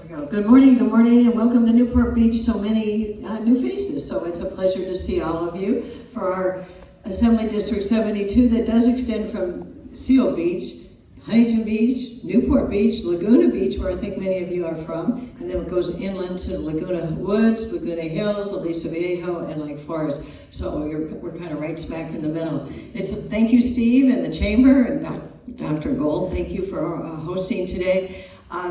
we go. Good morning, and welcome to Newport Beach. So many new faces, so it's a pleasure to see all of you for our Assembly District 72 that does extend from Seal Beach, Huntington Beach, Newport Beach, Laguna Beach, where I think many of you are from, and then it goes inland to Laguna Woods, Laguna Hills, Aliso Viejo, and Lake Forest. So we're kind of right smack in the middle. Thank you, Steve, and the Chamber, and Dr. Gold, thank you for hosting today.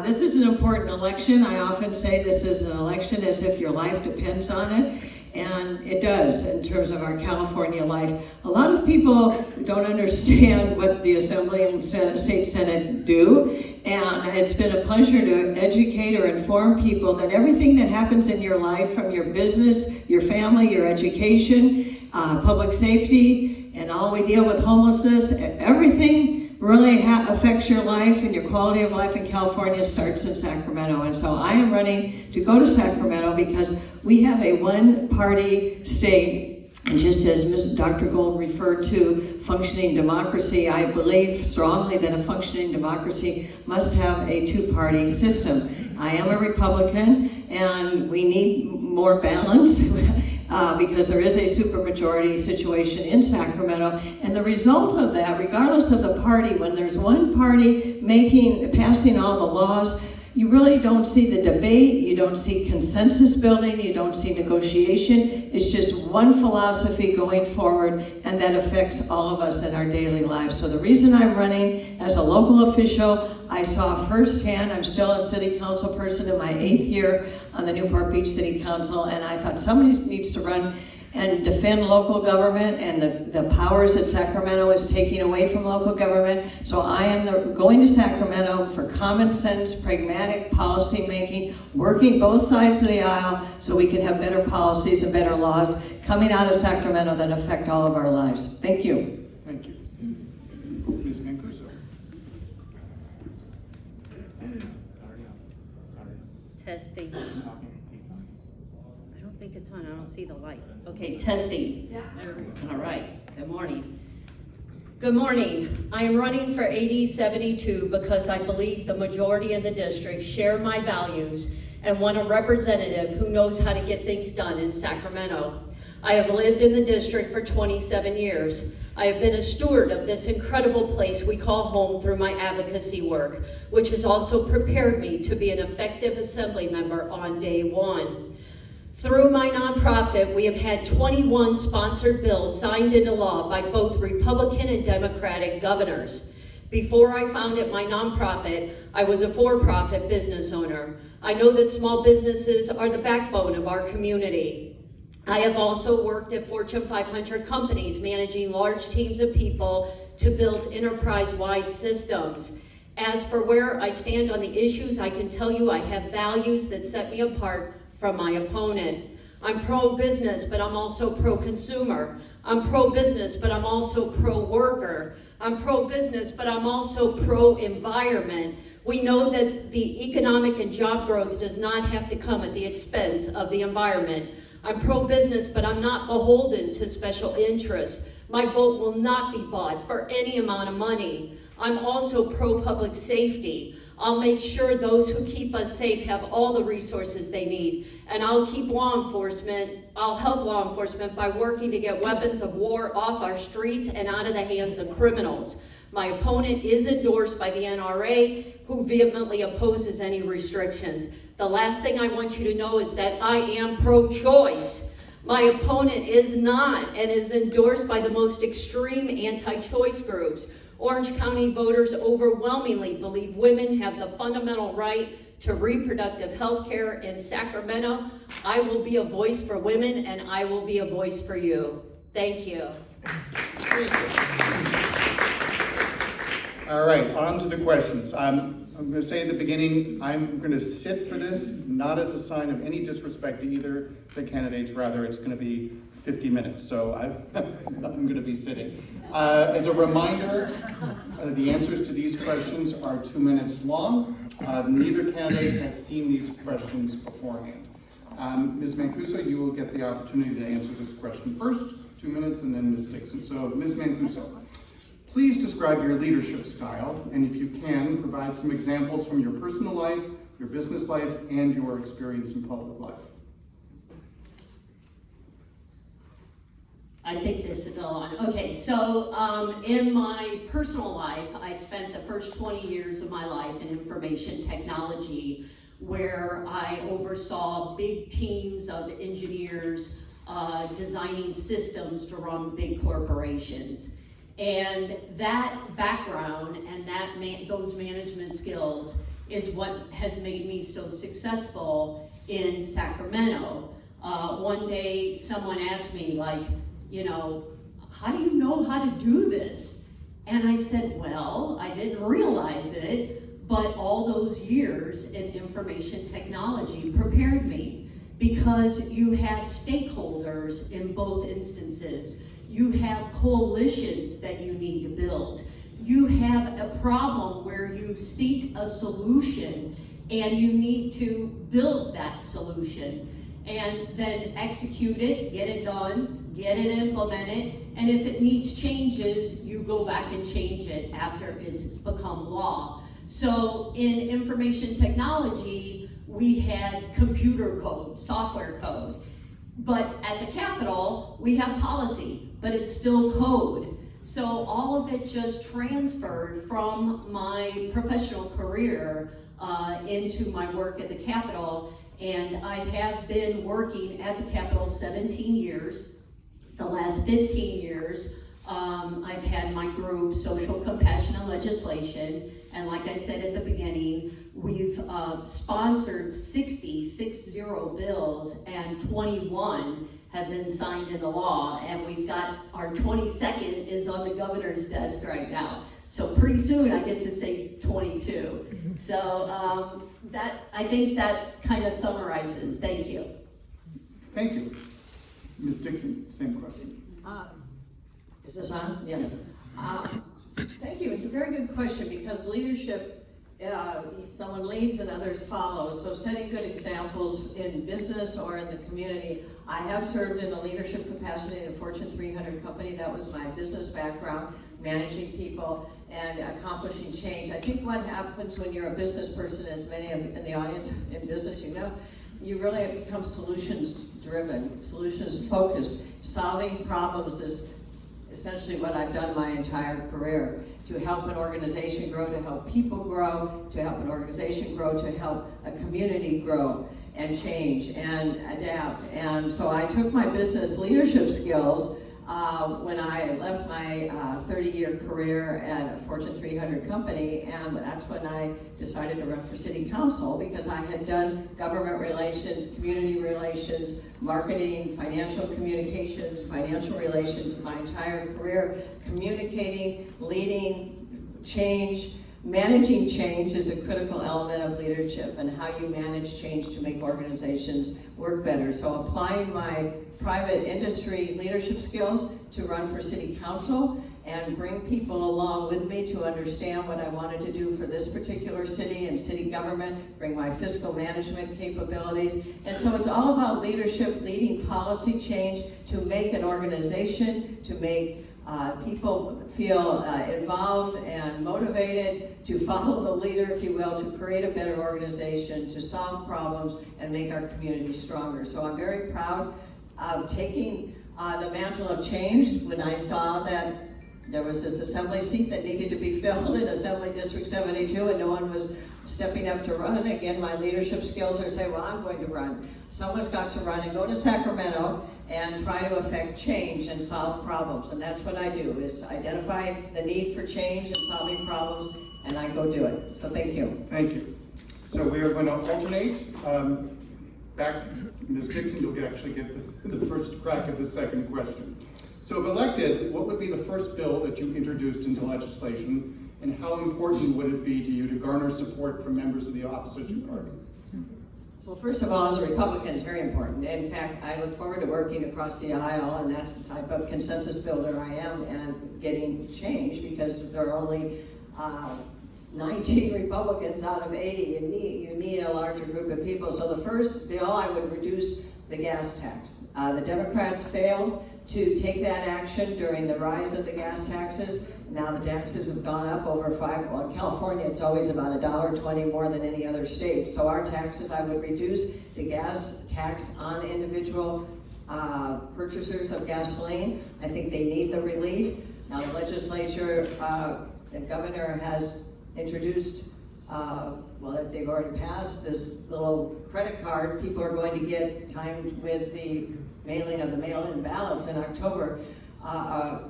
This is an important election. I often say this is an election as if your life depends on it. And it does in terms of our California life. A lot of people don't understand what the Assembly and State Senate do. And it's been a pleasure to educate or inform people that everything that happens in your life, from your business, your family, your education, public safety, and all we deal with homelessness, everything really affects your life, and your quality of life in California starts in Sacramento. And so I am running to go to Sacramento because we have a one-party state. And just as Dr. Gold referred to functioning democracy, I believe strongly that a functioning democracy must have a two-party system. I am a Republican, and we need more balance. Because there is a supermajority situation in Sacramento, and the result of that, regardless of the party, when there's one party passing all the laws, you really don't see the debate, you don't see consensus building, you don't see negotiation. It's just one philosophy going forward, and that affects all of us in our daily lives. So the reason I'm running as a local official, I saw firsthand, I'm still a city council person in my 8th year on the Newport Beach City Council, and I thought somebody needs to run and defend local government and the powers that Sacramento is taking away from local government. So I am going to Sacramento for common sense, pragmatic policy making, working both sides of the aisle so we can have better policies and better laws coming out of Sacramento that affect all of our lives. Thank you. Thank you. Ms. Mancuso. Testing. I don't think it's on. I don't see the light. Okay, testing. Yeah. All right. Good morning. Good morning. I am running for AD 72 because I believe the majority in the district share my values and want a representative who knows how to get things done in Sacramento. I have lived in the district for 27 years. I have been a steward of this incredible place we call home through my advocacy work, which has also prepared me to be an effective assembly member on day one. Through my nonprofit, we have had 21 sponsored bills signed into law by both Republican and Democratic governors. Before I founded my nonprofit, I was a for-profit business owner. I know that small businesses are the backbone of our community. I have also worked at Fortune 500 companies managing large teams of people to build enterprise-wide systems. As for where I stand on the issues, I can tell you I have values that set me apart from my opponent. I'm pro-business, but I'm also pro-consumer. I'm pro-business, but I'm also pro-worker. I'm pro-business, but I'm also pro-environment. We know that the economic and job growth does not have to come at the expense of the environment. I'm pro-business, but I'm not beholden to special interests. My vote will not be bought for any amount of money. I'm also pro-public safety. I'll make sure those who keep us safe have all the resources they need. And I'll help law enforcement by working to get weapons of war off our streets and out of the hands of criminals. My opponent is endorsed by the NRA, who vehemently opposes any restrictions. The last thing I want you to know is that I am pro-choice. My opponent is not, and is endorsed by the most extreme anti-choice groups. Orange County voters overwhelmingly believe women have the fundamental right to reproductive health care in Sacramento. I will be a voice for women, and I will be a voice for you. Thank you. All right, on to the questions. I'm going to say at the beginning, I'm going to sit for this, not as a sign of any disrespect to either the candidates, rather it's going to be 50 minutes, so I'm going to be sitting. As a reminder, the answers to these questions are 2 minutes long. Neither candidate has seen these questions beforehand. Ms. Mancuso, you will get the opportunity to answer this question first, 2 minutes, and then Ms. Dixon. So, Ms. Mancuso, please describe your leadership style, and if you can, provide some examples from your personal life your business life, and your experience in public life. I think this is all on. Okay, so in my personal life, I spent the first 20 years of my life in information technology, where I oversaw big teams of engineers designing systems to run big corporations. And that background and those management skills is what has made me so successful in Sacramento. One day someone asked me, like, how do you know how to do this? And I said, well, I didn't realize it, but all those years in information technology prepared me, because you have stakeholders in both instances. You have coalitions that you need to build. You have a problem where you seek a solution and you need to build that solution and then execute it, get it done, get it implemented, and if it needs changes, you go back and change it after it's become law. So in information technology, we had computer code, software code. But at the Capitol, we have policy, but it's still code. So all of it just transferred from my professional career into my work at the Capitol. And I have been working at the Capitol 17 years. The last 15 years, I've had my group, Social Compassion and Legislation, and like I said at the beginning, we've sponsored 60 bills, and 21 have been signed into law, and we've got our 22nd is on the governor's desk right now. So pretty soon I get to say 22. So I think that kind of summarizes. Thank you. Thank you. Ms. Dixon, same question. Is this on? Yes. Thank you. It's a very good question, because leadership, someone leads and others follow. So setting good examples in business or in the community. I have served in a leadership capacity in a Fortune 300 company. That was my business background, managing people and accomplishing change. I think what happens when you're a business person, as many of in the audience in business, you really have become solutions driven, solutions focused. Solving problems is essentially what I've done my entire career, to help an organization grow, to help people grow, to help an organization grow, to help a community grow and change and adapt. And so I took my business leadership skills when I left my 30-year career at a Fortune 300 company, and that's when I decided to run for city council, because I had done government relations, community relations, marketing, financial communications, financial relations my entire career, communicating, leading, change. Managing change is a critical element of leadership, and how you manage change to make organizations work better. So applying my private industry leadership skills to run for city council and bring people along with me to understand what I wanted to do for this particular city and city government, bring my fiscal management capabilities. And so it's all about leadership, leading policy change to make an organization, to make people feel involved and motivated to follow the leader, if you will, to create a better organization, to solve problems and make our community stronger. So I'm very proud of taking the mantle of change when I saw that there was this assembly seat that needed to be filled in Assembly District 72 and no one was stepping up to run. Again, my leadership skills are saying, well, I'm going to run. Someone's got to run and go to Sacramento and try to affect change and solve problems. And that's what I do, is identify the need for change and solving problems, and I go do it. So thank you. Thank you. So we are going to alternate. Back, Ms. Dixon, you'll actually get the first crack at the second question. So if elected, what would be the first bill that you introduced into legislation, and how important would it be to you to garner support from members of the opposition party? Well, first of all, as a Republican, it's very important. In fact, I look forward to working across the aisle, and that's the type of consensus builder I am, and getting change, because there are only 19 Republicans out of 80, and you need a larger group of people. So the first bill, I would reduce the gas tax. The Democrats failed to take that action during the rise of the gas taxes. now the taxes have gone up over well, in California, it's always about $1.20 more than any other state. So our taxes, I would reduce the gas tax on individual purchasers of gasoline. I think they need the relief. Now the legislature, the governor has introduced, well, they've already passed this little credit card. People are going to get timed with the mailing of the mail-in ballots in October,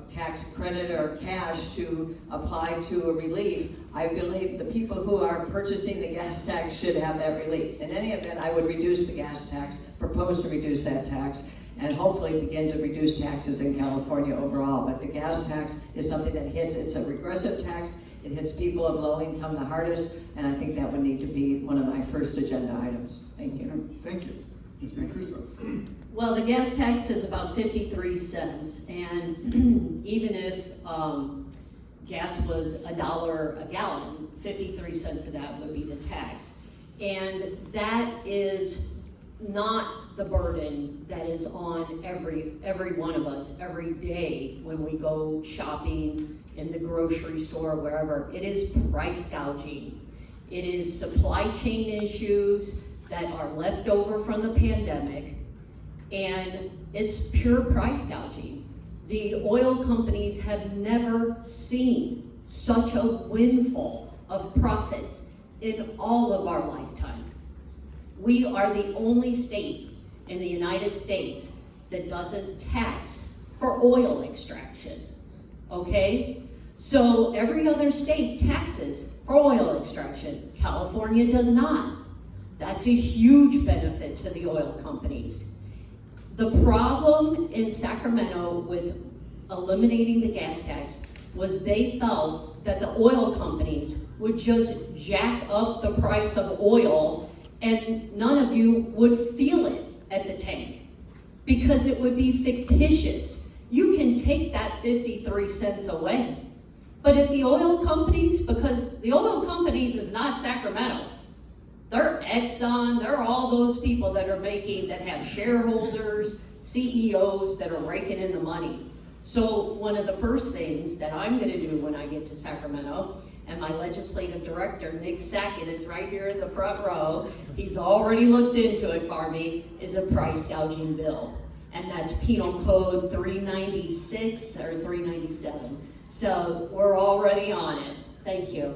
tax credit or cash to apply to a relief. I believe the people who are purchasing the gas tax should have that relief. In any event, I would reduce the gas tax, propose to reduce that tax, and hopefully begin to reduce taxes in California overall. But the gas tax is something that hits, it's a regressive tax, it hits people of low income the hardest, and I think that would need to be one of my first agenda items. Thank you. Thank you. Ms. Mancuso. Well, the gas tax is about 53 cents, and even if gas was $1 a gallon, 53 cents of that would be the tax. And that is not the burden that is on every one of us every day when we go shopping in the grocery store, wherever. It is price gouging. It is supply chain issues that are left over from the pandemic, and it's pure price gouging. The oil companies have never seen such a windfall of profits in all of our lifetime. We are the only state in the United States that doesn't tax for oil extraction, okay? So every other state taxes for oil extraction. California does not. That's a huge benefit to the oil companies. The problem in Sacramento with eliminating the gas tax was they felt that the oil companies would just jack up the price of oil and none of you would feel it at the tank because it would be fictitious. You can take that 53 cents away. But if the oil companies, because the oil companies is not Sacramento, they're Exxon, they're all those people that have shareholders, CEOs that are raking in the money. So one of the first things that I'm gonna do when I get to Sacramento, and my legislative director, Nick Sackett, is right here in the front row, he's already looked into it for me, is a price gouging bill. And that's Penal Code 396 or 397. So we're already on it. Thank you.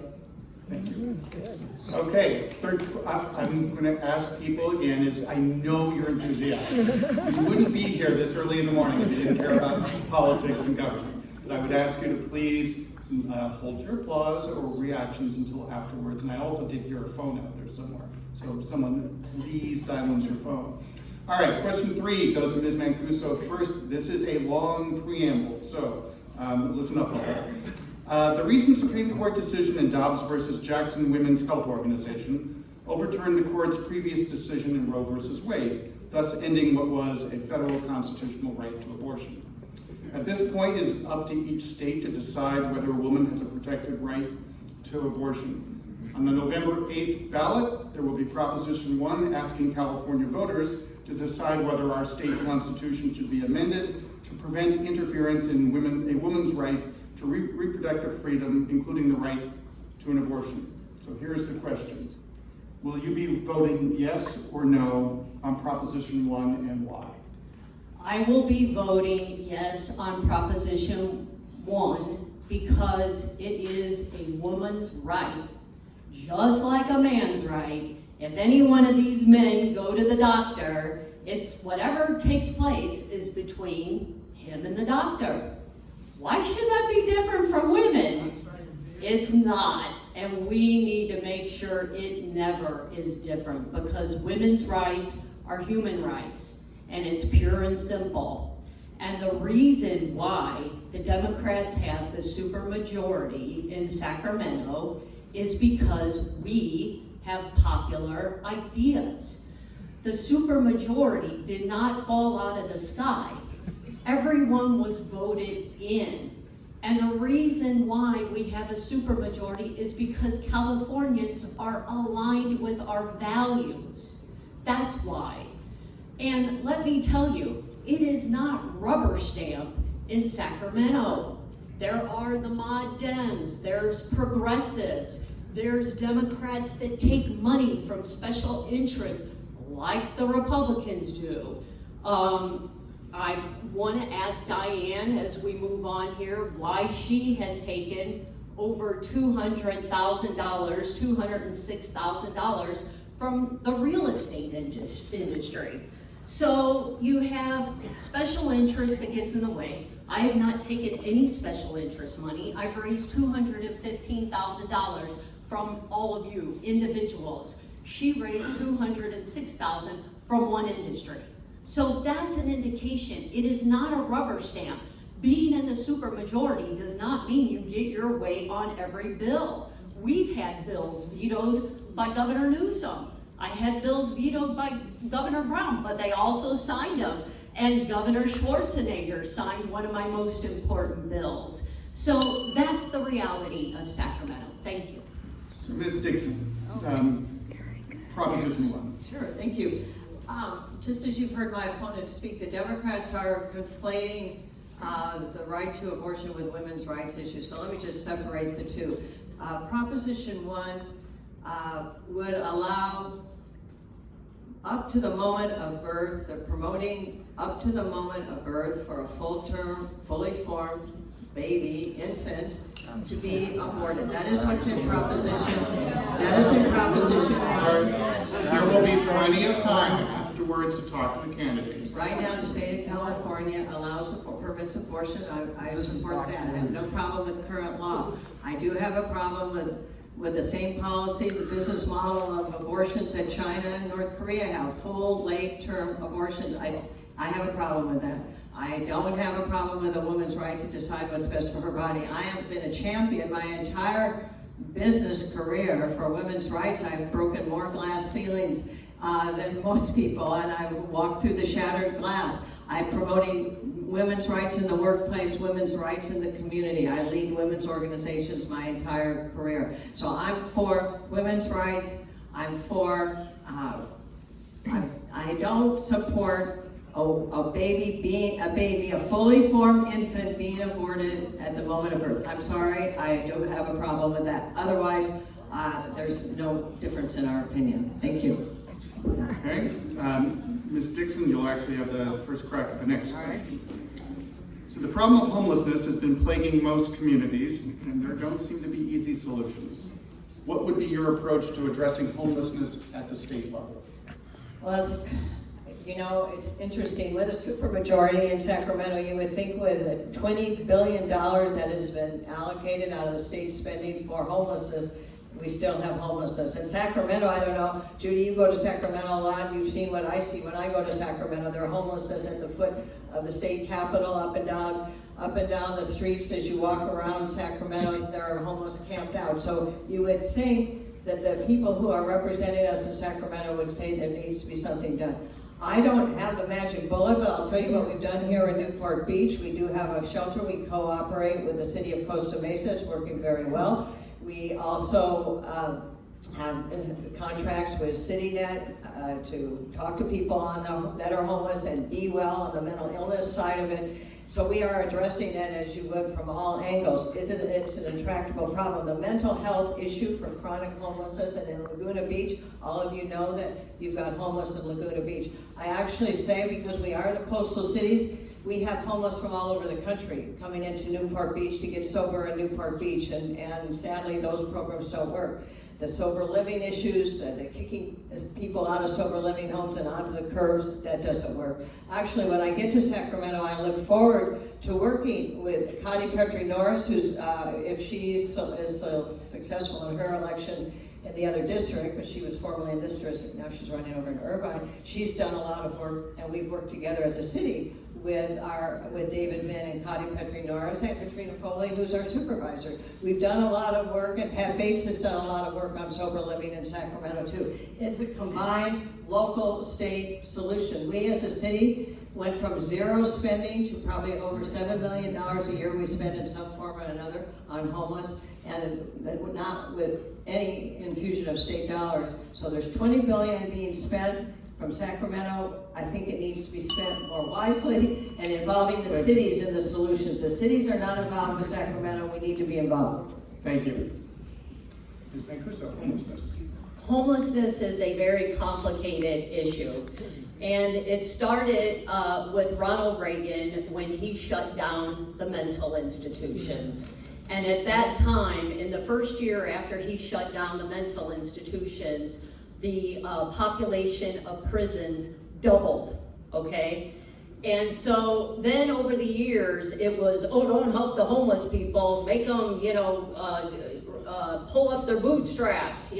Thank you. Okay, I'm going to ask people again, I know you're enthusiastic. You wouldn't be here this early in the morning if you didn't care about politics and government. But I would ask you to please hold your applause or reactions until afterwards. And I also did hear a phone out there somewhere. So someone, please silence your phone. All right, question 3 goes to Ms. Mancuso first. This is a long preamble, so listen up. The recent Supreme Court decision in Dobbs versus Jackson Women's Health Organization overturned the court's previous decision in Roe versus Wade, thus ending what was a federal constitutional right to abortion. At this point, it is up to each state to decide whether a woman has a protected right to abortion. On the November 8th ballot, there will be Proposition 1 asking California voters to decide whether our state constitution should be amended to prevent interference in a woman's right to reproductive freedom, including the right to an abortion. So here's the question. Will you be voting yes or no on Proposition 1 and why? I will be voting yes on Proposition 1 because it is a woman's right, just like a man's right. If any one of these men go to the doctor, it's whatever takes place is between him and the doctor. Why should that be different from women? It's not, and we need to make sure it never is different because women's rights are human rights, and it's pure and simple. And the reason why the Democrats have the supermajority in Sacramento is because we have popular ideas. The supermajority did not fall out of the sky. Everyone was voted in. And the reason why we have a supermajority is because Californians are aligned with our values. That's why. And let me tell you, it is not rubber stamp in Sacramento. There are the mod Dems, there's progressives, there's Democrats that take money from special interests like the Republicans do. I want to ask Diane as we move on here why she has taken over $200,000, $206,000 from the real estate industry. So you have special interest that gets in the way. I have not taken any special interest money. I've raised $215,000 from all of you individuals. She raised $206,000 from one industry. So that's an indication. It is not a rubber stamp. Being in the supermajority does not mean you get your way on every bill. We've had bills vetoed by Governor Newsom. I had bills vetoed by Governor Brown, but they also signed them. And Governor Schwarzenegger signed one of my most important bills. So that's the reality of Sacramento. Thank you. So Ms. Dixon, Proposition 1. Sure, thank you. Just as you've heard my opponent speak, the Democrats are conflating the right to abortion with women's rights issues. So let me just separate the two. Proposition 1 would allow up to the moment of birth, they're promoting up to the moment of birth for a full-term, fully formed baby, infant, to be aborted. That is what's in Proposition. That is in Proposition 1. There will be plenty of time afterwards to talk to the candidates. Right now, the state of California allows permits abortion. I support that. I have no problem with current law. I do have a problem with the same policy, the business model of abortions that China and North Korea have, full late-term abortions. I have a problem with that. I don't have a problem with a woman's right to decide what's best for her body. I have been a champion my entire business career for women's rights. I've broken more glass ceilings than most people, and I walked through the shattered glass. I'm promoting women's rights in the workplace, women's rights in the community. I lead women's organizations my entire career. So I'm for women's rights. I'm for, I don't support a baby, a fully formed infant being aborted at the moment of birth. I'm sorry, I do have a problem with that. Otherwise, there's no difference in our opinion. Thank you. Okay, Ms. Dixon, you'll actually have the first crack at the next question. So the problem of homelessness has been plaguing most communities, and there don't seem to be easy solutions. What would be your approach to addressing homelessness at the state level? Well, you know, it's interesting. With a supermajority in Sacramento, you would think with $20 billion that has been allocated out of the state spending for homelessness, we still have homelessness. In Sacramento, I don't know, Judy, you go to Sacramento a lot, you've seen what I see when I go to Sacramento. There are homelessness at the foot of the state capitol, up and down the streets as you walk around Sacramento, there are homeless camped out. So you would think that the people who are representing us in Sacramento would say there needs to be something done. I don't have the magic bullet, but I'll tell you what we've done here in Newport Beach. We do have a shelter. We cooperate with the city of Costa Mesa. It's working very well. We also have contracts with CityNet to talk to people that are homeless and be well on the mental illness side of it. So we are addressing it, as you would, from all angles. It's an intractable problem. The mental health issue for chronic homelessness, and in Laguna Beach, all of you know that you've got homeless in Laguna Beach. I actually say, because we are the coastal cities, we have homeless from all over the country coming into Newport Beach to get sober in Newport Beach, and sadly those programs don't work. The sober living issues, the kicking people out of sober living homes and onto the curbs, that doesn't work. Actually, when I get to Sacramento, I look forward to working with Connie Petrie-Norris, who's, if she is so successful in her election in the other district, but she was formerly in this district, now she's running over in Irvine. She's done a lot of work, and we've worked together as a city with David Min and Connie Petrie-Norris and Katrina Foley, who's our supervisor. We've done a lot of work, and Pat Bates has done a lot of work on sober living in Sacramento too. It's a combined local state solution. We as a city went from zero spending to probably over $7 million a year we spend in some form or another on homeless, and not with any infusion of state dollars. So there's $20 billion being spent. from Sacramento. I think it needs to be spent more wisely and involving the cities in the solutions. The cities are not involved with Sacramento. We need to be involved. Thank you. Ms. Mancuso, homelessness. Homelessness is a very complicated issue. And it started with Ronald Reagan when he shut down the mental institutions. And at that time, in the first year after he shut down the mental institutions, the population of prisons doubled, okay? And so then over the years, it was, oh, don't help the homeless people, make them, pull up their bootstraps,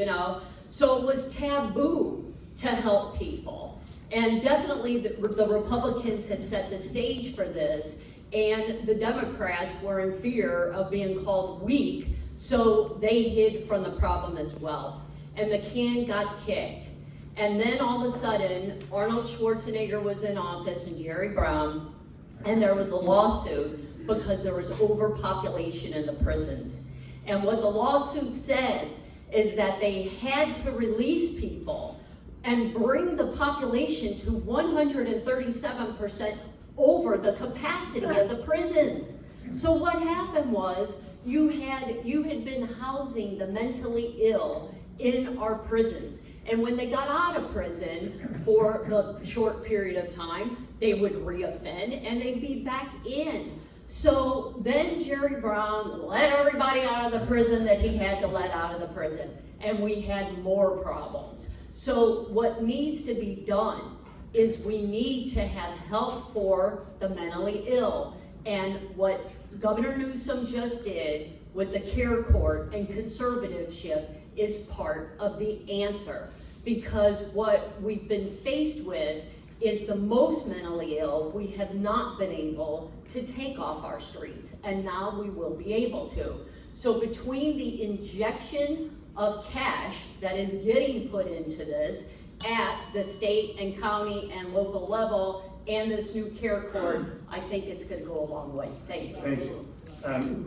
So it was taboo to help people. And definitely the Republicans had set the stage for this, and the Democrats were in fear of being called weak, so they hid from the problem as well. And the can got kicked. And then all of a sudden, Arnold Schwarzenegger was in office and Jerry Brown, and there was a lawsuit because there was overpopulation in the prisons. And what the lawsuit says is that they had to release people and bring the population to 137% over the capacity of the prisons. So what happened was you had been housing the mentally ill in our prisons. And when they got out of prison for the short period of time, they would reoffend and they'd be back in. So then Jerry Brown let everybody out of the prison that he had to let out of the prison. And we had more problems. So what needs to be done is we need to have help for the mentally ill. And what Governor Newsom just did with the care court and conservatorship is part of the answer. Because what we've been faced with is the most mentally ill we have not been able to take off our streets, and now we will be able to. So between the injection of cash that is getting put into this at the state and county and local level and this new care court, I think it's going to go a long way. Thank you. Thank you.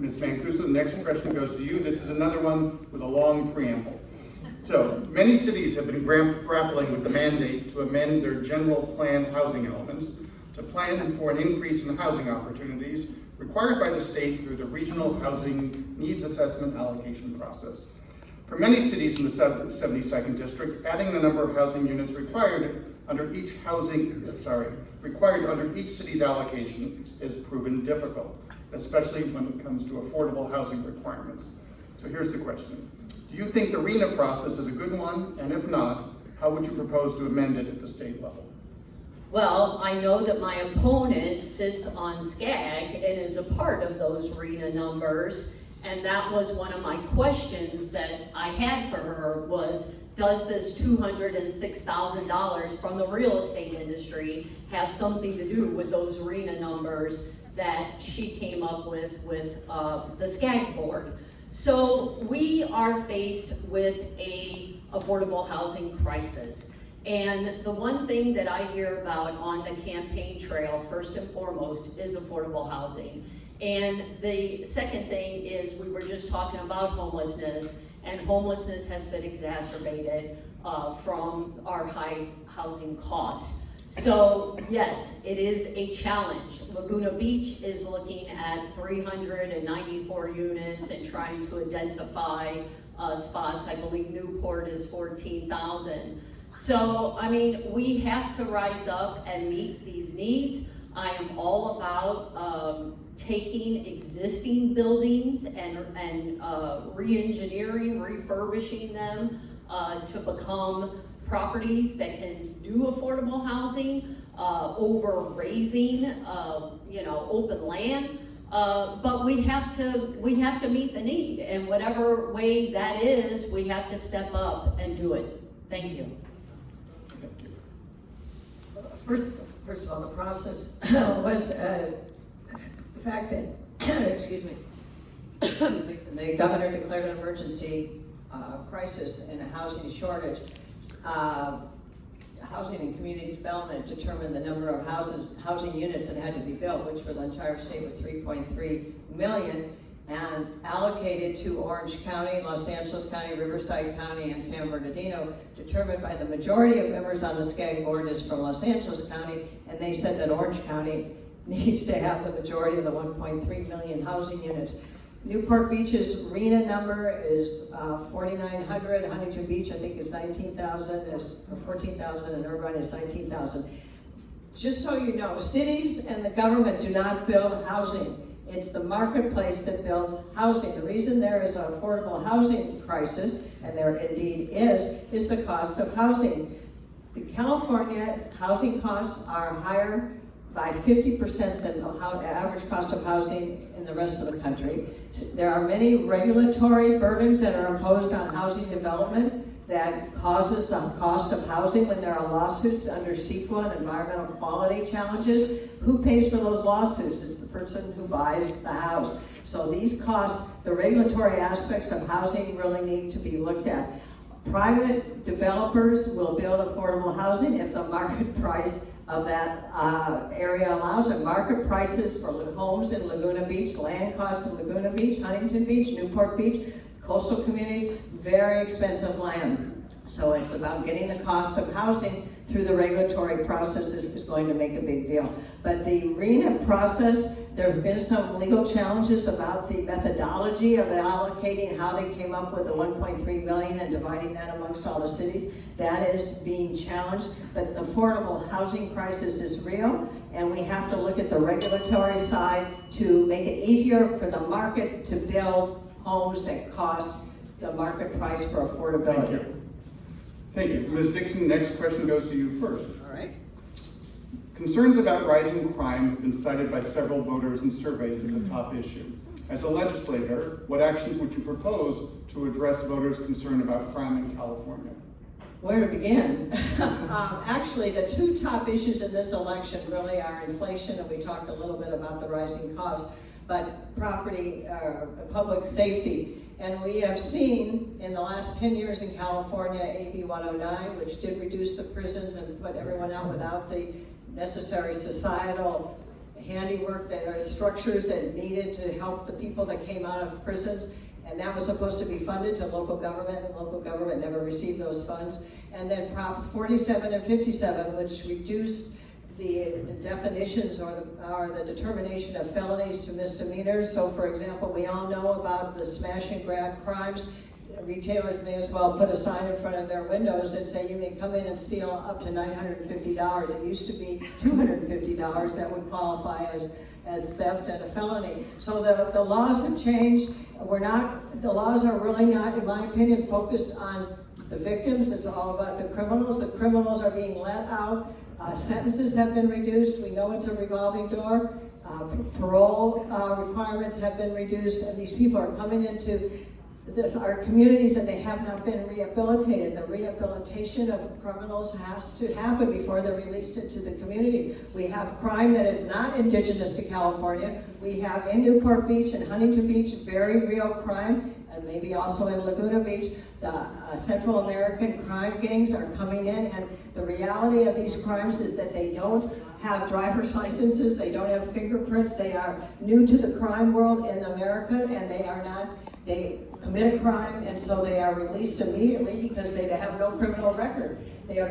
Ms. Mancuso, the next question goes to you. This is another one with a long preamble. So, many cities have been grappling with the mandate to amend their general plan housing elements to plan for an increase in housing opportunities required by the state through the Regional Housing Needs Assessment Allocation process. For many cities in the 72nd District, adding the number of housing units required under each city's allocation is proven difficult, especially when it comes to affordable housing requirements. So here's the question. Do you think the RHNA process is a good one? And if not, how would you propose to amend it at the state level? Well, I know that my opponent sits on SCAG and is a part of those RHNA numbers. And that was one of my questions that I had for her was, does this $206,000 from the real estate industry have something to do with those RHNA numbers that she came up with the SCAG board? So we are faced with a affordable housing crisis. And the one thing that I hear about on the campaign trail, first and foremost, is affordable housing. And the second thing is we were just talking about homelessness, and homelessness has been exacerbated from our high housing costs. So yes, it is a challenge. Laguna Beach is looking at 394 units and trying to identify spots. I believe Newport is 14,000. So, I mean, we have to rise up and meet these needs. I am all about taking existing buildings and re-engineering, refurbishing them to become properties that can do affordable housing over raising, open land. But we have to meet the need, and whatever way that is, we have to step up and do it. Thank you. Thank you. First of all, the process was the fact that, excuse me, the governor declared an emergency crisis and a housing shortage. Housing and Community Development determined the number of housing units that had to be built, which for the entire state was 3.3 million. and allocated to Orange County, Los Angeles County, Riverside County, and San Bernardino, determined by the majority of members on the SCAG board is from Los Angeles County, and they said that Orange County needs to have the majority of the 1.3 million housing units. Newport Beach's RENA number is 4,900. Huntington Beach, I think, is 19,000, or 14,000, and Irvine is 19,000. Just so you know, cities and the government do not build housing. It's the marketplace that builds housing. The reason there is an affordable housing crisis, and there indeed is the cost of housing. California's housing costs are higher by 50% than the average cost of housing in the rest of the country. There are many regulatory burdens that are imposed on housing development that causes the cost of housing when there are lawsuits under CEQA and environmental quality challenges. Who pays for those lawsuits? It's the person who buys the house. So these costs, the regulatory aspects of housing really need to be looked at. Private developers will build affordable housing if the market price of that area allows it. Market prices for homes in Laguna Beach, land costs in Laguna Beach, Huntington Beach, Newport Beach, coastal communities, very expensive land. So it's about getting the cost of housing through the regulatory process is going to make a big deal. But the RENA process, there have been some legal challenges about the methodology of allocating how they came up with the 1.3 million and dividing that amongst all the cities. That is being challenged, but the affordable housing crisis is real, and we have to look at the regulatory side to make it easier for the market to build homes that cost the market price for affordability. Thank you. Thank you. Ms. Dixon, next question goes to you first. All right. Concerns about rising crime have been cited by several voters and surveys as a top issue. As a legislator, what actions would you propose to address voters' concern about crime in California? Where to begin? Actually, the two top issues in this election really are inflation, and we talked a little bit about the rising costs, but property, public safety. And we have seen in the last 10 years in California, AB 109, which did reduce the prisons and put everyone out without the necessary societal handiwork, that are structures that needed to help the people that came out of prisons. And that was supposed to be funded to local government, and local government never received those funds. And then Props 47 and 57, which reduced the definitions or the determination of felonies to misdemeanors. So for example, we all know about the smash and grab crimes. Retailers may as well put a sign in front of their windows that say you may come in and steal up to $950. It used to be $250 that would qualify as theft and a felony. So the laws have changed. The laws are really not, in my opinion, focused on the victims. It's all about the criminals. The criminals are being let out. Sentences have been reduced. We know it's a revolving door. Parole requirements have been reduced, and these people are coming into our communities and they have not been rehabilitated. The rehabilitation of criminals has to happen before they're released into the community. We have crime that is not indigenous to California. We have in Newport Beach and Huntington Beach very real crime, and maybe also in Laguna Beach. The Central American crime gangs are coming in, and the reality of these crimes is that they don't have driver's licenses, they don't have fingerprints, they are new to the crime world in America, and they commit a crime, and so they are released immediately because they have no criminal record. They are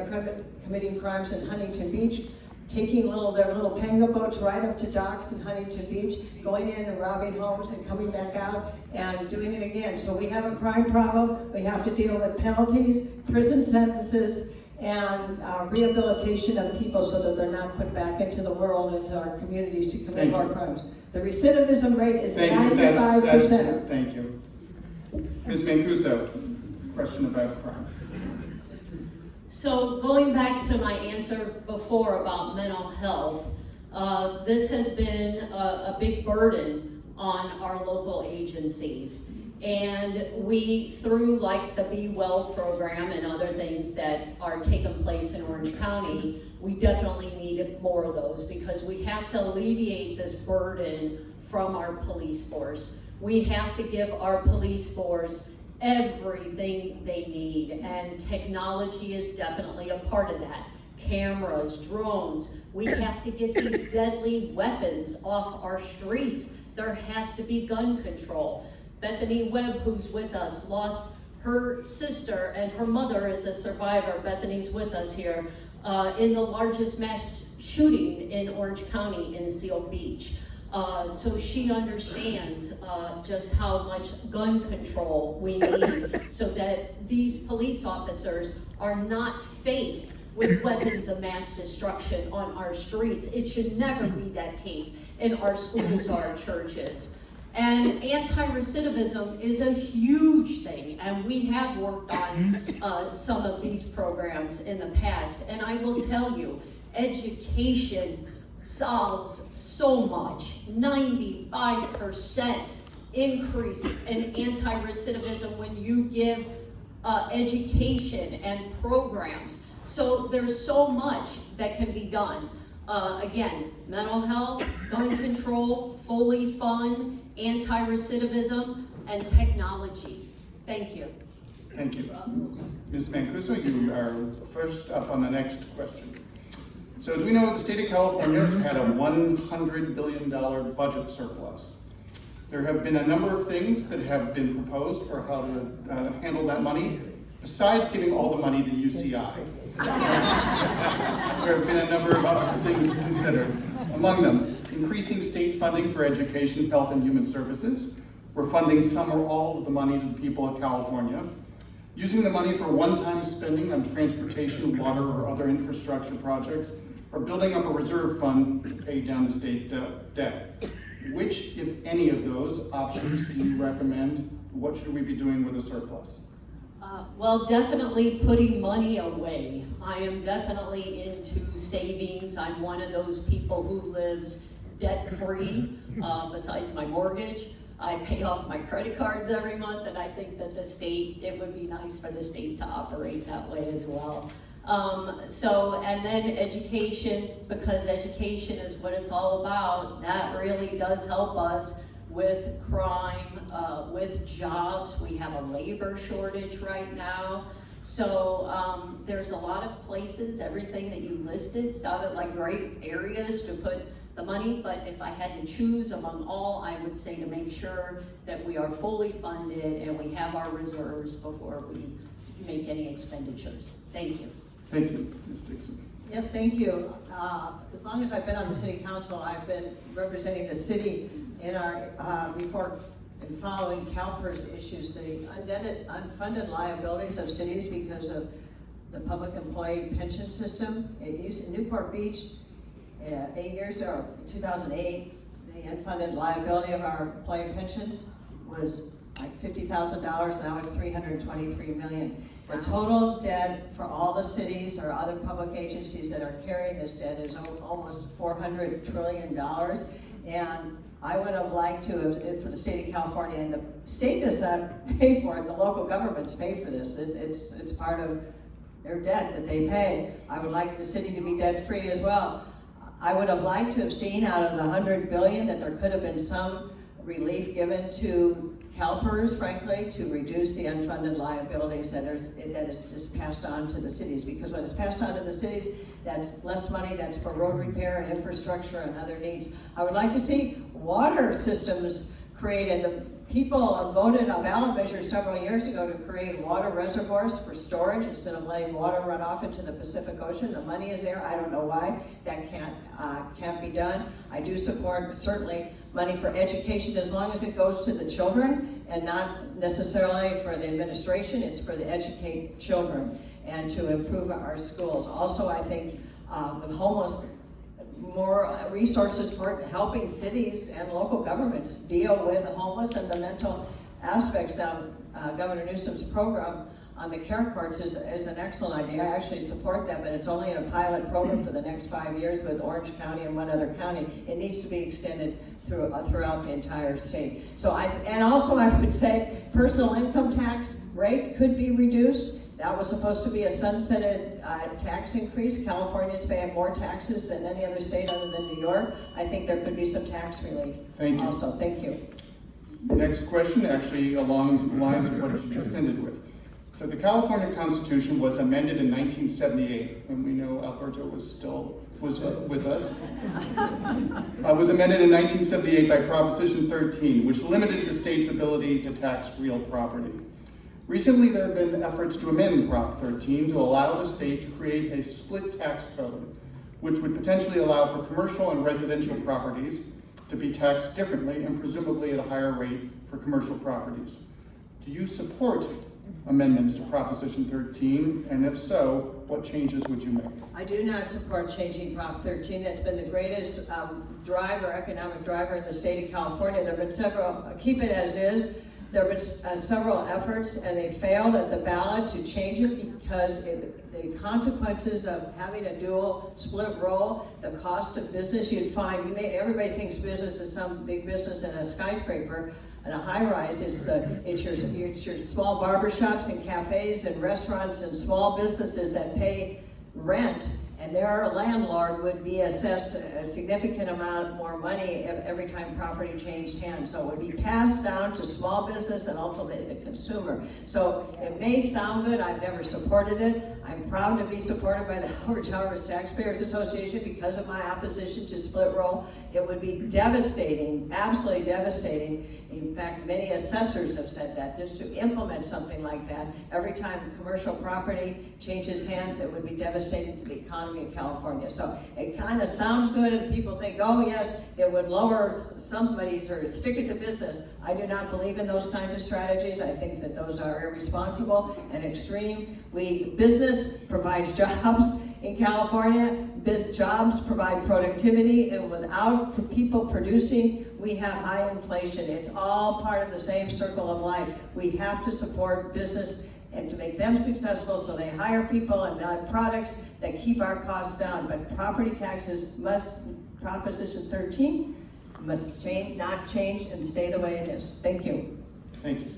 committing crimes in Huntington Beach, taking their little panga boats right up to docks in Huntington Beach, going in and robbing homes and coming back out and doing it again. So we have a crime problem. We have to deal with penalties, prison sentences, and rehabilitation of people so that they're not put back into the world, into our communities to commit more crimes. The recidivism rate is 95%. Thank you. Ms. Mancuso, question about crime. So going back to my answer before about mental health, this has been a big burden on our local agencies. And we, through like the Be Well program and other things that are taking place in Orange County, we definitely need more of those because we have to alleviate this burden from our police force. We have to give our police force everything they need, and technology is definitely a part of that. Cameras, drones, we have to get these deadly weapons off our streets. There has to be gun control. Bethany Webb, who's with us, lost her sister, and her mother is a survivor. Bethany's with us here, in the largest mass shooting in Orange County in Seal Beach. So she understands just how much gun control we need so that these police officers are not faced with weapons of mass destruction on our streets. It should never be that case in our schools or our churches. And anti-recidivism is a huge thing, and we have worked on some of these programs in the past. And I will tell you, education solves so much. 95% increase in anti-recidivism when you give education and programs. So there's so much that can be done. Again, mental health, gun control, fully fund, anti-recidivism, and technology. Thank you. Thank you. Ms. Mancuso, you are first up on the next question. So as we know, the state of California has had a $100 billion budget surplus. There have been a number of things that have been proposed for how to handle that money, besides giving all the money to UCI. There have been a number of other things considered. Among them, increasing state funding for education, health, and human services. We're funding some or all of the money to the people of California. Using the money for one-time spending on transportation, water, or other infrastructure projects, or building up a reserve fund to pay down the state debt. Which, if any of those options, do you recommend? What should we be doing with a surplus? Well, definitely putting money away. I am definitely into savings. I'm one of those people who lives debt-free, besides my mortgage. I pay off my credit cards every month, and I think that the state, it would be nice for the state to operate that way as well. And then education, because education is what it's all about. That really does help us with crime, with jobs. We have a labor shortage right now. So there's a lot of places, everything that you listed sounded like great areas to put the money, but if I had to choose among all, I would say to make sure that we are fully funded and we have our reserves before we make any expenditures. Thank you. Thank you, Ms. Dixon. Yes, thank you. As long as I've been on the city council, I've been representing the city in our, before and following CalPERS issues, the unfunded liabilities of cities because of the public employee pension system. It used in Newport Beach, 8 years ago, in 2008, the unfunded liability of our employee pensions was like $50,000, now it's $323 million. The total debt for all the cities or other public agencies that are carrying this debt is almost $400 trillion. And I would have liked to have, for the state of California, and the state does not pay for it, the local governments pay for this. It's part of their debt that they pay. I would like the city to be debt-free as well. I would have liked to have seen out of the $100 billion that there could have been some relief given to CalPERS, frankly, to reduce the unfunded liabilities that is just passed on to the cities. Because when it's passed on to the cities, that's less money, that's for road repair and infrastructure and other needs. I would like to see water systems created. The people voted on ballot measures several years ago to create water reservoirs for storage instead of letting water run off into the Pacific Ocean. The money is there. I don't know why that can't be done. I do support certainly money for education as long as it goes to the children and not necessarily for the administration. It's for the educate children and to improve our schools. Also, I think the homeless, more resources for helping cities and local governments deal with the homeless and the mental aspects. Now, Governor Newsom's program on the care courts is an excellent idea. I actually support that, but it's only in a pilot program for the next 5 years with Orange County and one other county. It needs to be extended throughout the entire state. So I would say personal income tax rates could be reduced. That was supposed to be a sunsetted tax increase. California's paying more taxes than any other state other than New York. I think there could be some tax relief. Thank you. Also, thank you. Next question, actually along the lines of what you just ended with. So the California Constitution was amended in 1978, and we know Alberto was still was with us, was amended in 1978 by Proposition 13, which limited the state's ability to tax real property. Recently, there have been efforts to amend Prop 13 to allow the state to create a split tax code, which would potentially allow for commercial and residential properties to be taxed differently and presumably at a higher rate for commercial properties. Do you support amendments to Proposition 13? And if so, what changes would you make? I do not support changing Prop 13. It's been the greatest economic driver in the state of California. There have been several, keep it as is. There have been several efforts, and they failed at the ballot to change it because the consequences of having a dual split roll, the cost of business you'd find, everybody thinks business is some big business in a skyscraper and a high rise. It's your small barbershops and cafes and restaurants and small businesses that pay rent, and their landlord would be assessed a significant amount more money every time property changed hands. So it would be passed down to small business and ultimately the consumer. So it may sound good. I've never supported it. I'm proud to be supported by the Howard Towers Taxpayers Association because of my opposition to split roll. It would be devastating, absolutely devastating. In fact, many assessors have said that, just to implement something like that, every time commercial property changes hands, it would be devastating to the economy of California. So it kind of sounds good and people think, oh yes, it would lower somebody's or stick it to business. I do not believe in those kinds of strategies. I think that those are irresponsible and extreme. Business provides jobs in California. Jobs provide productivity, and without people producing, we have high inflation. It's all part of the same circle of life. We have to support business and to make them successful so they hire people and buy products that keep our costs down. But property taxes Proposition 13 must not change and stay the way it is. Thank you. Thank you.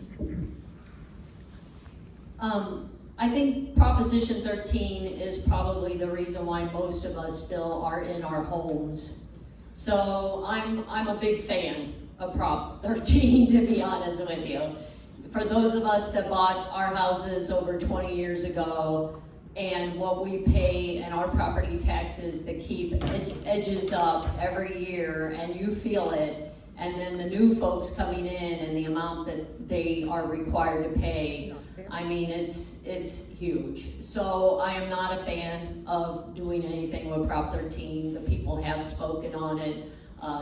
I think Proposition 13 is probably the reason why most of us still are in our homes. So I'm a big fan of Prop 13, to be honest with you. For those of us that bought our houses over 20 years ago, and what we pay in our property taxes that keep edges up every year, and you feel it, and then the new folks coming in and the amount that they are required to pay, I mean, it's huge. So I am not a fan of doing anything with Prop 13. The people have spoken on it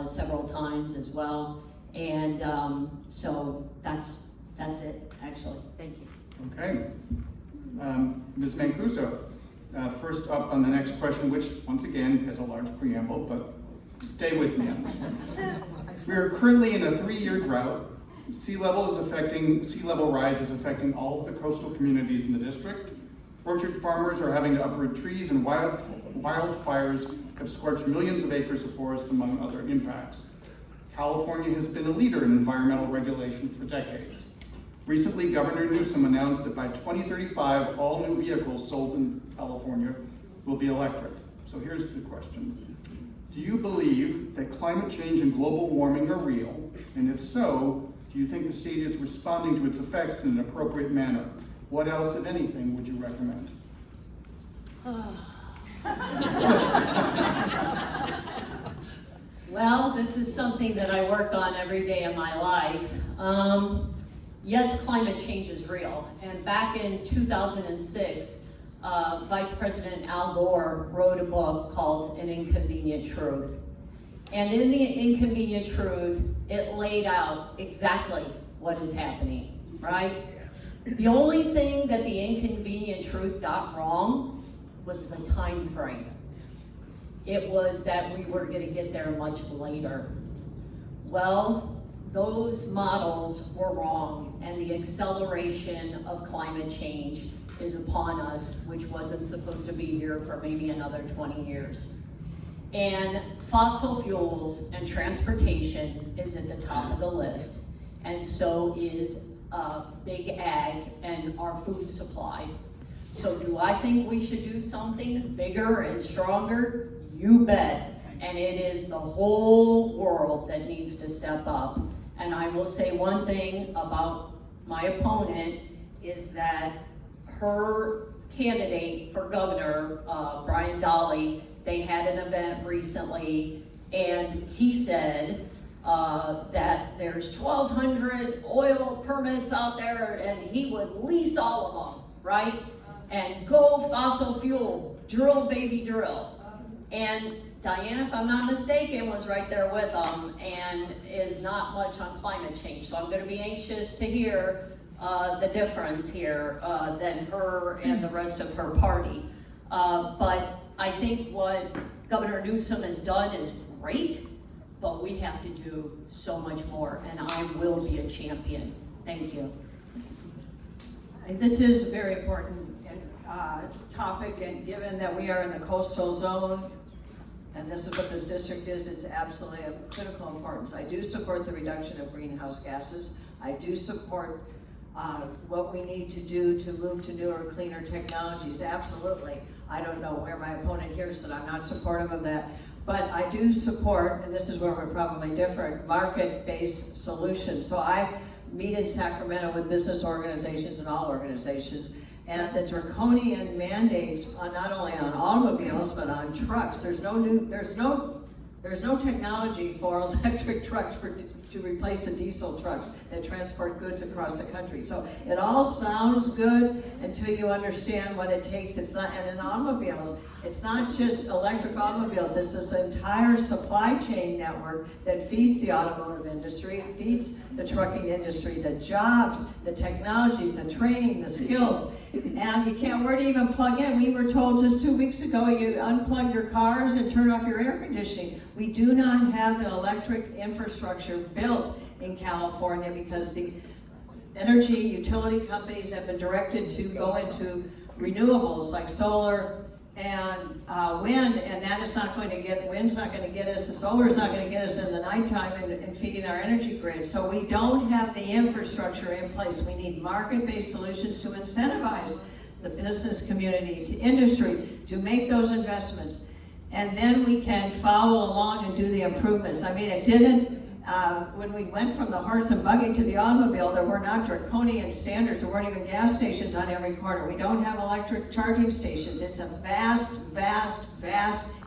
several times as well. And so that's it, actually. Thank you. Okay. Ms. Mancuso, first up on the next question, which once again has a large preamble, but stay with me on this one. We are currently in a 3-year drought. Sea level rise is affecting all of the coastal communities in the district. Orchard farmers are having to uproot trees, and wildfires have scorched millions of acres of forest, among other impacts. California has been a leader in environmental regulation for decades. Recently, Governor Newsom announced that by 2035, all new vehicles sold in California will be electric. So here's the question. Do you believe that climate change and global warming are real? And if so, do you think the state is responding to its effects in an appropriate manner? What else, if anything, would you recommend? Well, this is something that I work on every day of my life. Yes, climate change is real. And back in 2006, Vice President Al Gore wrote a book called An Inconvenient Truth. And in The Inconvenient Truth, it laid out exactly what is happening, right? The only thing that The Inconvenient Truth got wrong was the time frame. It was that we were going to get there much later. Well, those models were wrong, and the acceleration of climate change is upon us, which wasn't supposed to be here for maybe another 20 years. And fossil fuels and transportation is at the top of the list, and so is big ag and our food supply. So do I think we should do something bigger and stronger? You bet. And it is the whole world that needs to step up. And I will say one thing about my opponent is that her candidate for governor, Brian Dahle, they had an event recently, and he said that there's 1,200 oil permits out there, and he would lease all of them, right? And go fossil fuel, drill baby drill. And Diane, if I'm not mistaken, was right there with them and is not much on climate change. So I'm going to be anxious to hear the difference here than her and the rest of her party. But I think what Governor Newsom has done is great, but we have to do so much more, and I will be a champion. Thank you. This is a very important topic, and given that we are in the coastal zone, and this is what this district is, it's absolutely of critical importance. I do support the reduction of greenhouse gases. I do support what we need to do to move to newer, cleaner technologies, absolutely. I don't know where my opponent here said I'm not supportive of that, but I do support, and this is where we're probably different, market-based solutions. So I meet in Sacramento with business organizations and all organizations, and the draconian mandates on not only on automobiles but on trucks. There's no technology for electric trucks to replace the diesel trucks that transport goods across the country. So it all sounds good until you understand what it takes. It's not, and in automobiles, it's not just electric automobiles, it's this entire supply chain network that feeds the automotive industry, feeds the trucking industry, the jobs, the technology, the training, the skills. And you can't, where to even plug in? We were told just 2 weeks ago, you unplug your cars and turn off your air conditioning. We do not have the electric infrastructure built in California because the energy utility companies have been directed to go into renewables like solar and wind, and that is not going to get, wind's not going to get us, the solar's not going to get us in the nighttime and feeding our energy grid. So we don't have the infrastructure in place. We need market-based solutions to incentivize the business community, to industry, to make those investments. And then we can follow along and do the improvements. I mean, it didn't, when we went from the horse and buggy to the automobile, there were not draconian standards. There weren't even gas stations on every corner. We don't have electric charging stations. It's a vast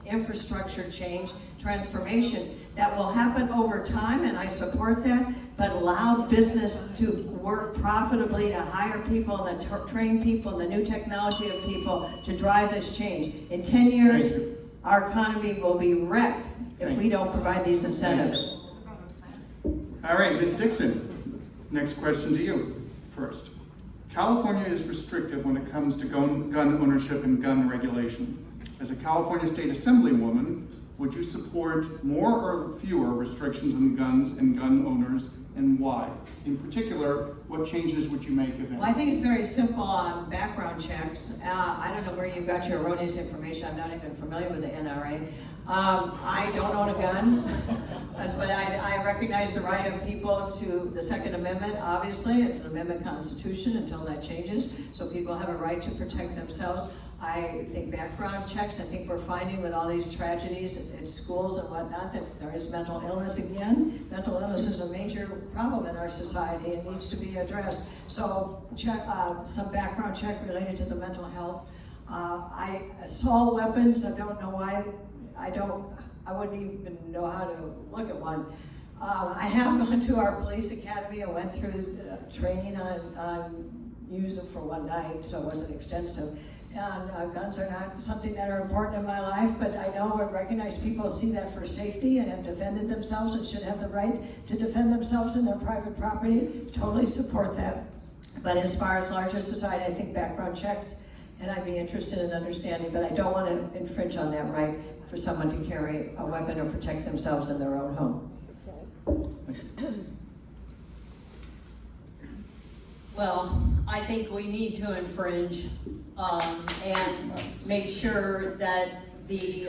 infrastructure change, transformation that will happen over time, and I support that, but allow business to work profitably, to hire people and to train people, and the new technology of people to drive this change. In 10 years, our economy will be wrecked if we don't provide these incentives. All right, Ms. Dixon, next question to you first. California is restrictive when it comes to gun ownership and gun regulation. As a California State Assemblywoman, would you support more or fewer restrictions on guns and gun owners, and why? In particular, what changes would you make, if any? Well, I think it's very simple on background checks. I don't know where you got your erroneous information. I'm not even familiar with the NRA. I don't own a gun, but I recognize the right of people to the Second Amendment. Obviously, it's an amendment constitution until that changes, so people have a right to protect themselves. I think background checks, I think we're finding with all these tragedies in schools and whatnot that there is mental illness again. Mental illness is a major problem in our society and needs to be addressed. So check some background check related to the mental health. Assault weapons, I don't know why. I wouldn't even know how to look at one. I have gone to our police academy. I went through training on use them for one night, so it wasn't extensive. And guns are not something that are important in my life, but I know and recognize people see that for safety and have defended themselves and should have the right to defend themselves in their private property. Totally support that. But as far as larger society, I think background checks, and I'd be interested in understanding, but I don't want to infringe on that right for someone to carry a weapon or protect themselves in their own home. Well, I think we need to infringe and make sure that the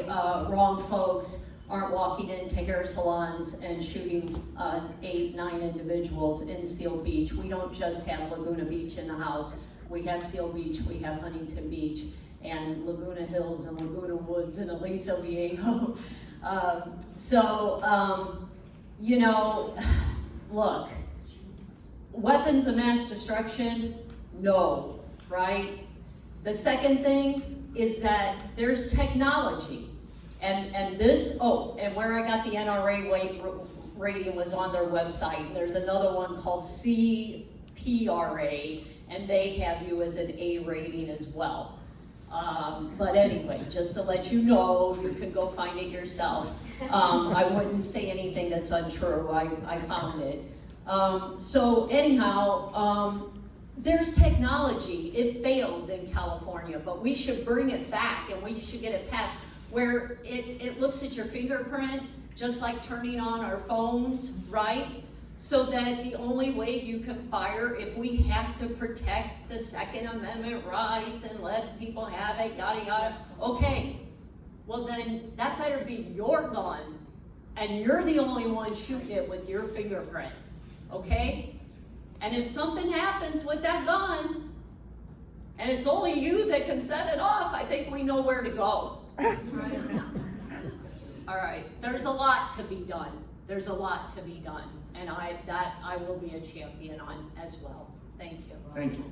wrong folks aren't walking into hair salons and shooting 8, 9 individuals in Seal Beach. We don't just have Laguna Beach in the house. We have Seal Beach, we have Huntington Beach, and Laguna Hills and Laguna Woods and Aliso Viejo. You know, look, weapons of mass destruction, no, right? The second thing is that there's technology And this, oh, and where I got the NRA rating was on their website. There's another one called CPRA, and they have you as an A rating as well. But anyway, just to let you know, you can go find it yourself. I wouldn't say anything that's untrue. I found it. So anyhow, there's technology. It failed in California, but we should bring it back, and we should get it passed where it looks at your fingerprint, just like turning on our phones, right? So that the only way you can fire, if we have to protect the Second Amendment rights and let people have it, yada, yada, okay. Well then, that better be your gun, and you're the only one shooting it with your fingerprint, okay? And if something happens with that gun, and it's only you that can set it off, I think we know where to go. All right, there's a lot to be done. There's a lot to be done, and I will be a champion on as well. Thank you. Thank you.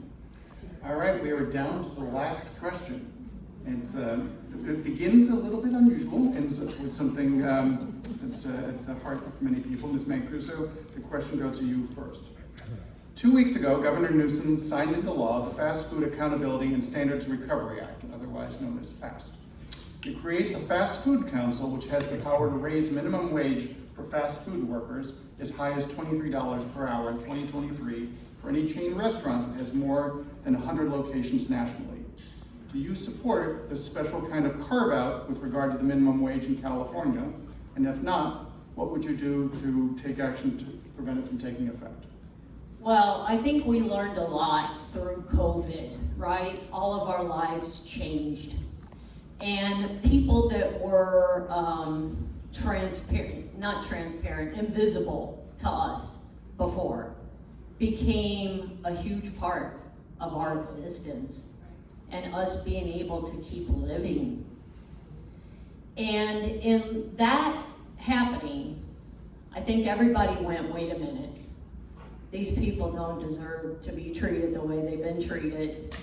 All right, we are down to the last question. And it begins a little bit unusual, and with something that's at the heart of many people. Ms. Mancuso, the question goes to you first. 2 weeks ago, Governor Newsom signed into law the Fast Food Accountability and Standards Recovery Act, otherwise known as FAST. It creates a fast food council which has the power to raise minimum wage for fast food workers as high as $23 per hour in 2023 for any chain restaurant that has more than 100 locations nationally. Do you support this special kind of carve-out with regard to the minimum wage in California? And if not, what would you do to take action to prevent it from taking effect? Well, I think we learned a lot through COVID, right? All of our lives changed. And people that were invisible to us before became a huge part of our existence and us being able to keep living. And in that happening, I think everybody went, wait a minute, these people don't deserve to be treated the way they've been treated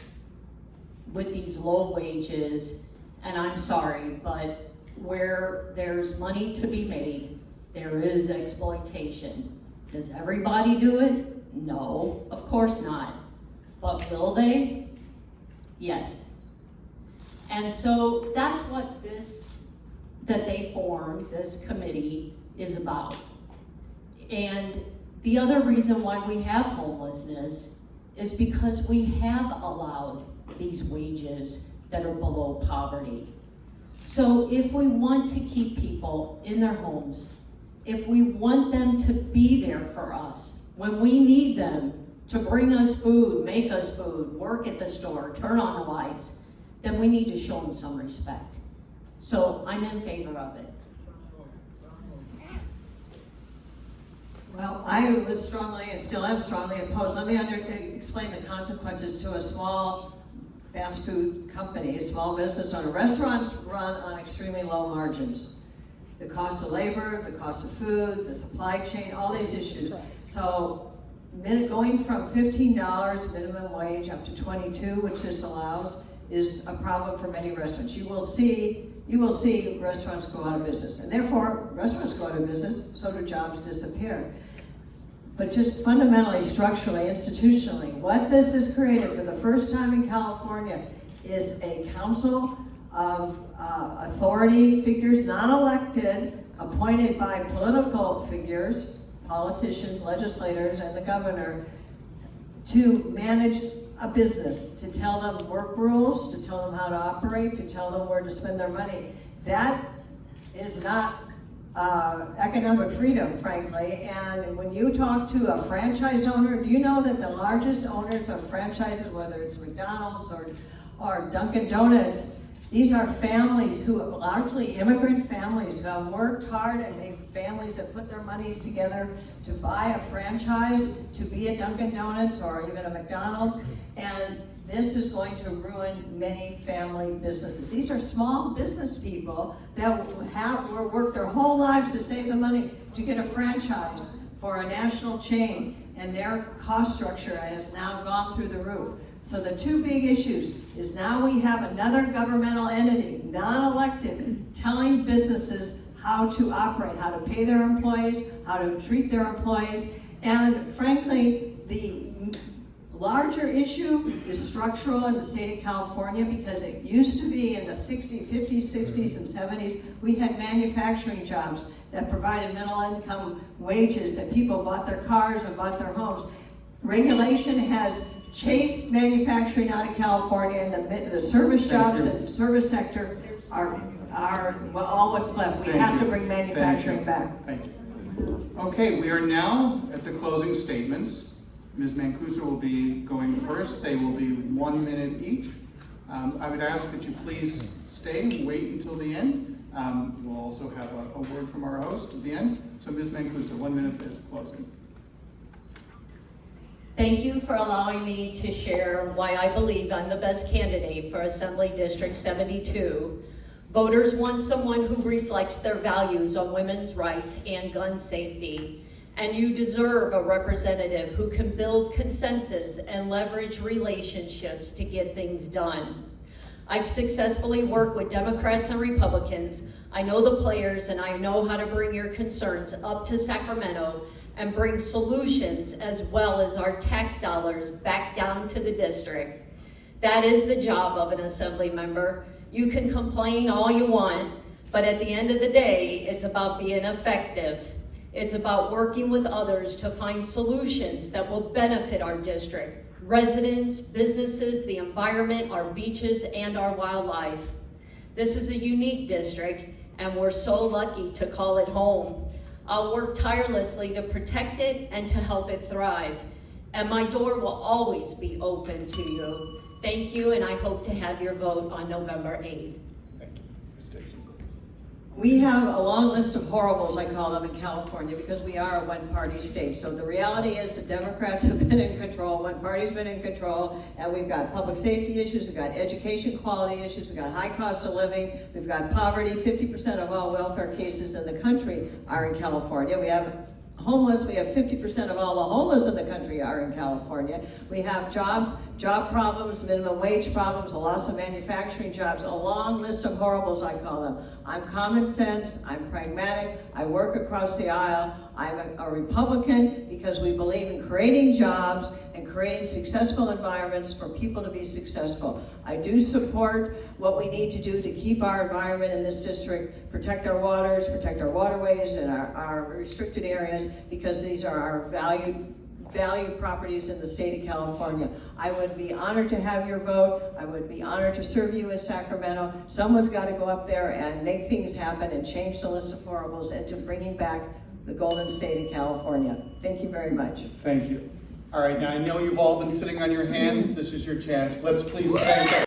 with these low wages. And I'm sorry, but where there's money to be made, there is exploitation. Does everybody do it? No, of course not. But will they? Yes. And so that's what that they formed, this committee, is about. And the other reason why we have homelessness is because we have allowed these wages that are below poverty. So if we want to keep people in their homes, if we want them to be there for us when we need them to bring us food, make us food, work at the store, turn on the lights, then we need to show them some respect. So I'm in favor of it. Well, I was strongly, and still am strongly opposed. Let me explain the consequences to a small fast food company, a small business owner. Restaurants run on extremely low margins. The cost of labor, the cost of food, the supply chain, all these issues. So going from $15 minimum wage up to $22, which this allows, is a problem for many restaurants. You will see restaurants go out of business, and therefore restaurants go out of business, so do jobs disappear. But just fundamentally, structurally, institutionally, what this has created for the first time in California is a council of authority figures, not elected, appointed by political figures, politicians, legislators, and the governor, to manage a business, to tell them work rules, to tell them how to operate, to tell them where to spend their money. That is not economic freedom, frankly. And when you talk to a franchise owner, do you know that the largest owners of franchises, whether it's McDonald's or Dunkin' Donuts, these are families who, largely immigrant families, who have worked hard, and made families that put their monies together to buy a franchise, to be a Dunkin' Donuts or even a McDonald's. And this is going to ruin many family businesses. These are small business people that work their whole lives to save the money to get a franchise for a national chain, and their cost structure has now gone through the roof. So the two big issues is now we have another governmental entity, non-elected, telling businesses how to operate, how to pay their employees, how to treat their employees. And frankly, the larger issue is structural in the state of California, because it used to be in the 60s, 50s, 60s, and 70s, we had manufacturing jobs that provided middle income wages, that people bought their cars and bought their homes. Regulation has chased manufacturing out of California, and the service jobs and service sector are well, all what's left. We have to bring manufacturing back. Thank you. Okay, we are now at the closing statements. Ms. Mancuso will be going first. They will be 1 minute each. I would ask that you please stay and wait until the end. We'll also have a word from our host at the end. So Ms. Mancuso, 1 minute is closing. Thank you for allowing me to share why I believe I'm the best candidate for Assembly District 72. Voters want someone who reflects their values on women's rights and gun safety. And you deserve a representative who can build consensus and leverage relationships to get things done. I've successfully worked with Democrats and Republicans. I know the players, and I know how to bring your concerns up to Sacramento and bring solutions as well as our tax dollars back down to the district. That is the job of an assembly member. You can complain all you want, but at the end of the day, it's about being effective. It's about working with others to find solutions that will benefit our district, residents, businesses, the environment, our beaches, and our wildlife. This is a unique district, and we're so lucky to call it home. I'll work tirelessly to protect it and to help it thrive. And my door will always be open to you. Thank you, and I hope to have your vote on November 8th. Thank you. Ms. Dixon. We have a long list of horribles, I call them, in California, because we are a one-party state. So the reality is the Democrats have been in control, one party's been in control, and we've got public safety issues, we've got education quality issues, we've got high cost of living, we've got poverty. 50% of all welfare cases in the country are in California. We have homeless, we have 50% of all the homeless in the country are in California. We have job problems, minimum wage problems, a loss of manufacturing jobs, a long list of horribles, I call them. I'm common sense, I'm pragmatic, I work across the aisle. I'm a Republican because we believe in creating jobs and creating successful environments for people to be successful. I do support what we need to do to keep our environment in this district, protect our waters, protect our waterways and our restricted areas, because these are our valued properties in the state of California. I would be honored to have your vote. I would be honored to serve you in Sacramento. Someone's got to go up there and make things happen and change the list of horribles and to bringing back the Golden State of California. Thank you very much. Thank you. All right, now I know you've all been sitting on your hands. This is your chance. Let's please thank